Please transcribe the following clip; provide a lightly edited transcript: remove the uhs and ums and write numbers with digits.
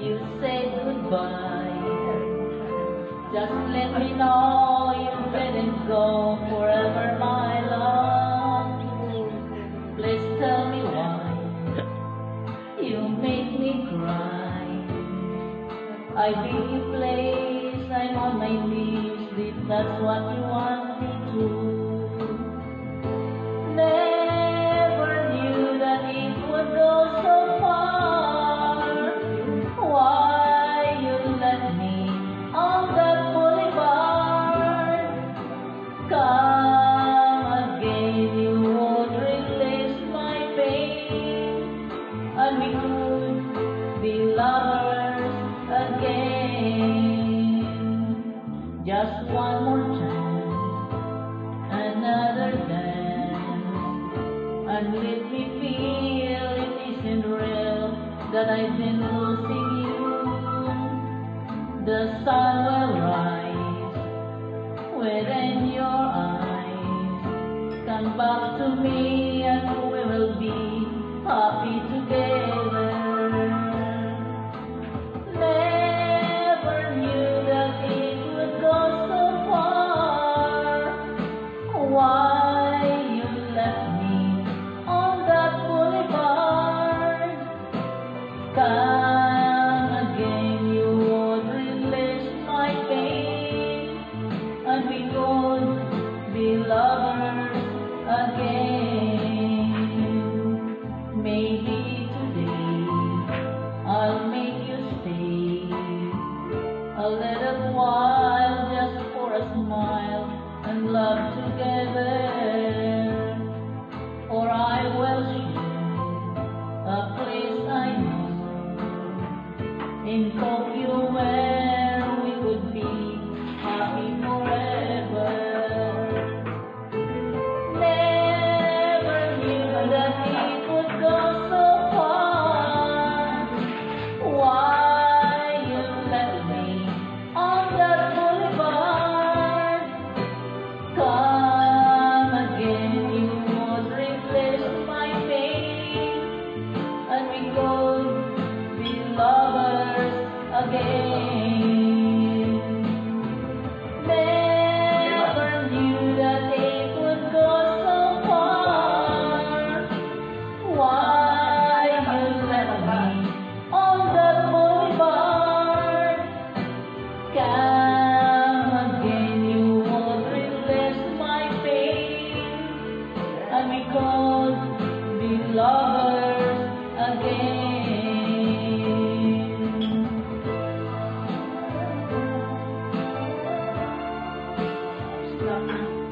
you said goodbye. Just let me know you didn't go forever, my love. Please tell me why you make me cry. I give place, I'm on my knees, if that's what you want me to. Never knew that it would go so far. Why you let me on that boulevard? Come again, you would release my pain, and we could be lovers again. Just one more chance, another dance, and let me feel it isn't real that I've been losing you. The sun will rise within your eyes. Come back to me and we will be happy together. Never knew that it would go so far. Why you left me on that boulevard? Come again, you would release my pain, and we could be lovers again. Maybe today I'll make you stay a little while, just for a smile and love together. Or I will show a place I know in Tokyo where we would be happy forever. Never knew that it would go so far. Why you left me on that boulevard? Come again, you would replace my pain, and we could be lovers again. Never knew that it would go so far. Why you left me on that boulevard? Come again, you would release my pain, and we could be lovers again. Stop.